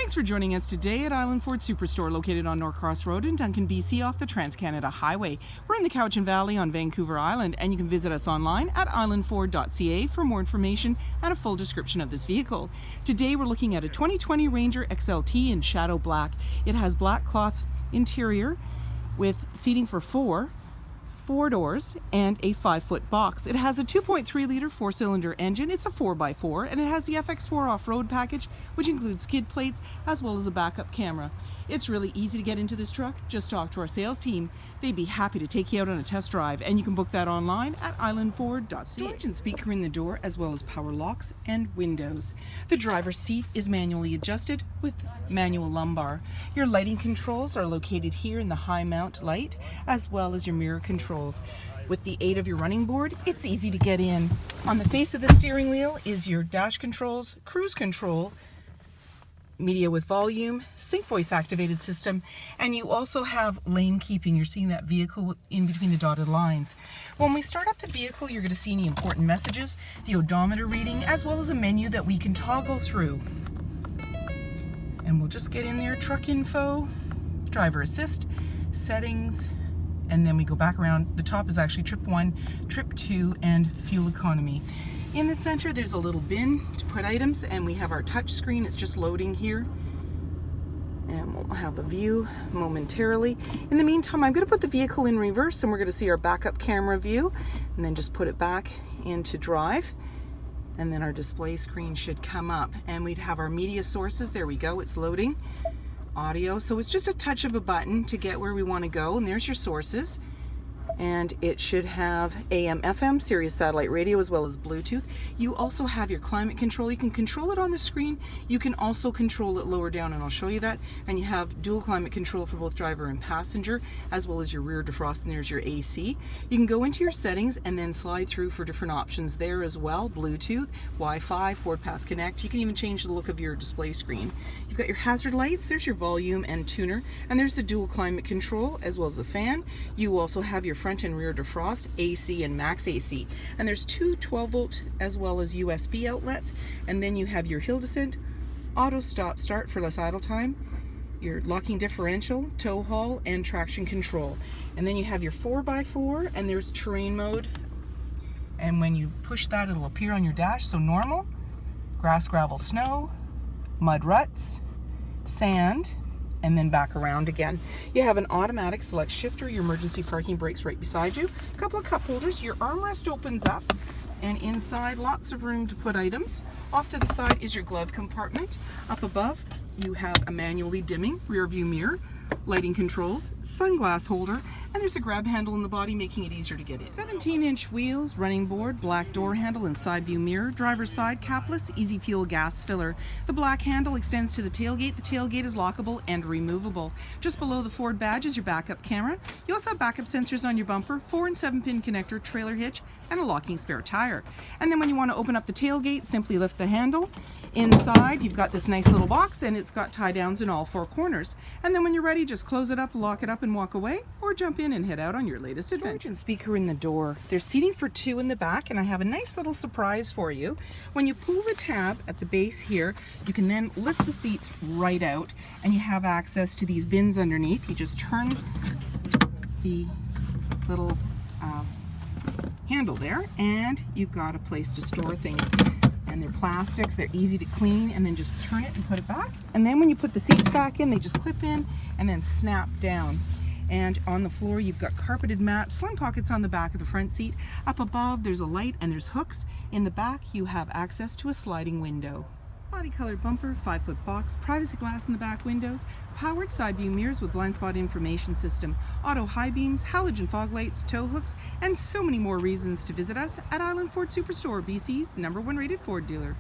Thanks for joining us today at Island Ford Superstore, located on Norcross Road in Duncan, BC, off the Trans-Canada Highway. We're in the Cowichan Valley on Vancouver Island, and you can visit us online at islandford.ca for more information and a full description of this vehicle. Today we're looking at a 2020 Ranger XLT in Shadow Black. It has black cloth interior with seating for four doors and a 5-foot box. It has a 2.3 liter 4-cylinder engine. It's a 4x4 and it has the FX4 off-road package, which includes skid plates as well as a backup camera. It's really easy to get into this truck. Just talk to our sales team. They'd be happy to take you out on a test drive, and you can book that online at islandford.ca. Storage and speaker in the door, as well as power locks and windows. The driver's seat is manually adjusted with manual lumbar. Your lighting controls are located here in the high mount light, as well as your mirror controls. With the aid of your running board, it's easy to get in. On the face of the steering wheel is your dash controls, cruise control, media with volume, sync voice activated system, and you also have lane keeping. You're seeing that vehicle in between the dotted lines. When we start up the vehicle, you're going to see any important messages, the odometer reading, as well as a menu that we can toggle through. And we'll just get in there, truck info, driver assist, settings, and then we go back around. The top is actually trip 1, trip 2, and fuel economy. In the center, there's a little bin to put items, and we have our touch screen. It's just loading here. And we'll have a view momentarily. In the meantime, I'm going to put the vehicle in reverse, and we're going to see our backup camera view, and then just put it back into drive. And then our display screen should come up, and we'd have our media sources. There we go, it's loading. Audio, so it's just a touch of a button to get where we want to go, and there's your sources. And it should have AM, FM, Sirius satellite radio, as well as Bluetooth. You also have your climate control. You can control it on the screen. You can also control it lower down, and I'll show you that. And you have dual climate control for both driver and passenger, as well as your rear defrost, and there's your AC. You can go into your settings and then slide through for different options there as well. Bluetooth, Wi-Fi, Ford Pass Connect. You can even change the look of your display screen. You've got your hazard lights. There's your volume and tuner. And there's the dual climate control, as well as the fan. You also have your front and rear defrost, AC and max AC, and there's two 12-volt as well as USB outlets, and then you have your hill descent, auto stop start for less idle time, your locking differential, tow haul, and traction control. And then you have your 4x4, and there's terrain mode, and when you push that, it'll appear on your dash. So normal, grass, gravel, snow, mud ruts, sand, and then back around again. You have an automatic select shifter, your emergency parking brakes right beside you, a couple of cup holders, your armrest opens up, and inside lots of room to put items. Off to the side is your glove compartment. Up above you have a manually dimming rear view mirror, lighting controls, sunglass holder, and there's a grab handle in the body, making it easier to get in. 17-inch wheels, running board, black door handle and side view mirror, driver's side capless, easy fuel gas filler. The black handle extends to the tailgate. The tailgate is lockable and removable. Just below the Ford badge is your backup camera. You also have backup sensors on your bumper, 4 and 7-pin connector, trailer hitch, and a locking spare tire. And then when you want to open up the tailgate, simply lift the handle. Inside, you've got this nice little box, and it's got tie downs in all 4 corners. And then when you're ready, just close it up, lock it up, and walk away, or jump in and head out on your latest adventure. Storage and speaker in the door. There's seating for 2 in the back, and I have a nice little surprise for you. When you pull the tab at the base here, you can then lift the seats right out, and you have access to these bins underneath. You just turn the little handle there, and you've got a place to store things. And they're plastics, they're easy to clean, and then just turn it and put it back. And then when you put the seats back in, they just clip in and then snap down. And on the floor, you've got carpeted mats, slim pockets on the back of the front seat. Up above, there's a light and there's hooks. In the back, you have access to a sliding window. Body colored bumper, 5-foot box, privacy glass in the back windows, powered side view mirrors with blind spot information system, auto high beams, halogen fog lights, tow hooks, and so many more reasons to visit us at Island Ford Superstore, BC's #1 rated Ford dealer.